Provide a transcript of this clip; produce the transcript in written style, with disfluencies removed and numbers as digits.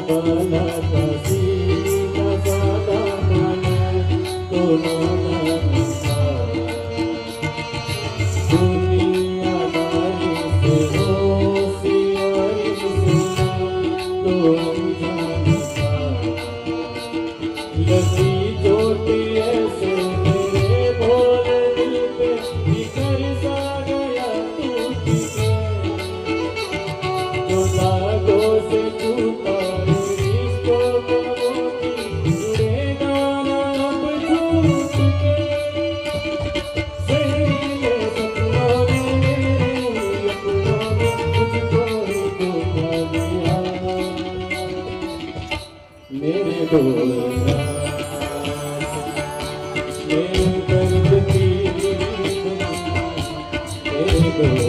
बाला का सीना सादा माना तो रोना था। दुनियादारी से होशियारी से तो अनजान था। लगी चोट ऐसे मेरे भोले दिल पे बिखर सा गया टूट के। जो दागों से टूटा रिश्तों का मोती जुड़ेगा ना अब छूट के। जहरीले सपनों ने मेरे अपनों ने मुझको ही धोखा दिया। मेरे बोलना मेरे दर्द की मेरे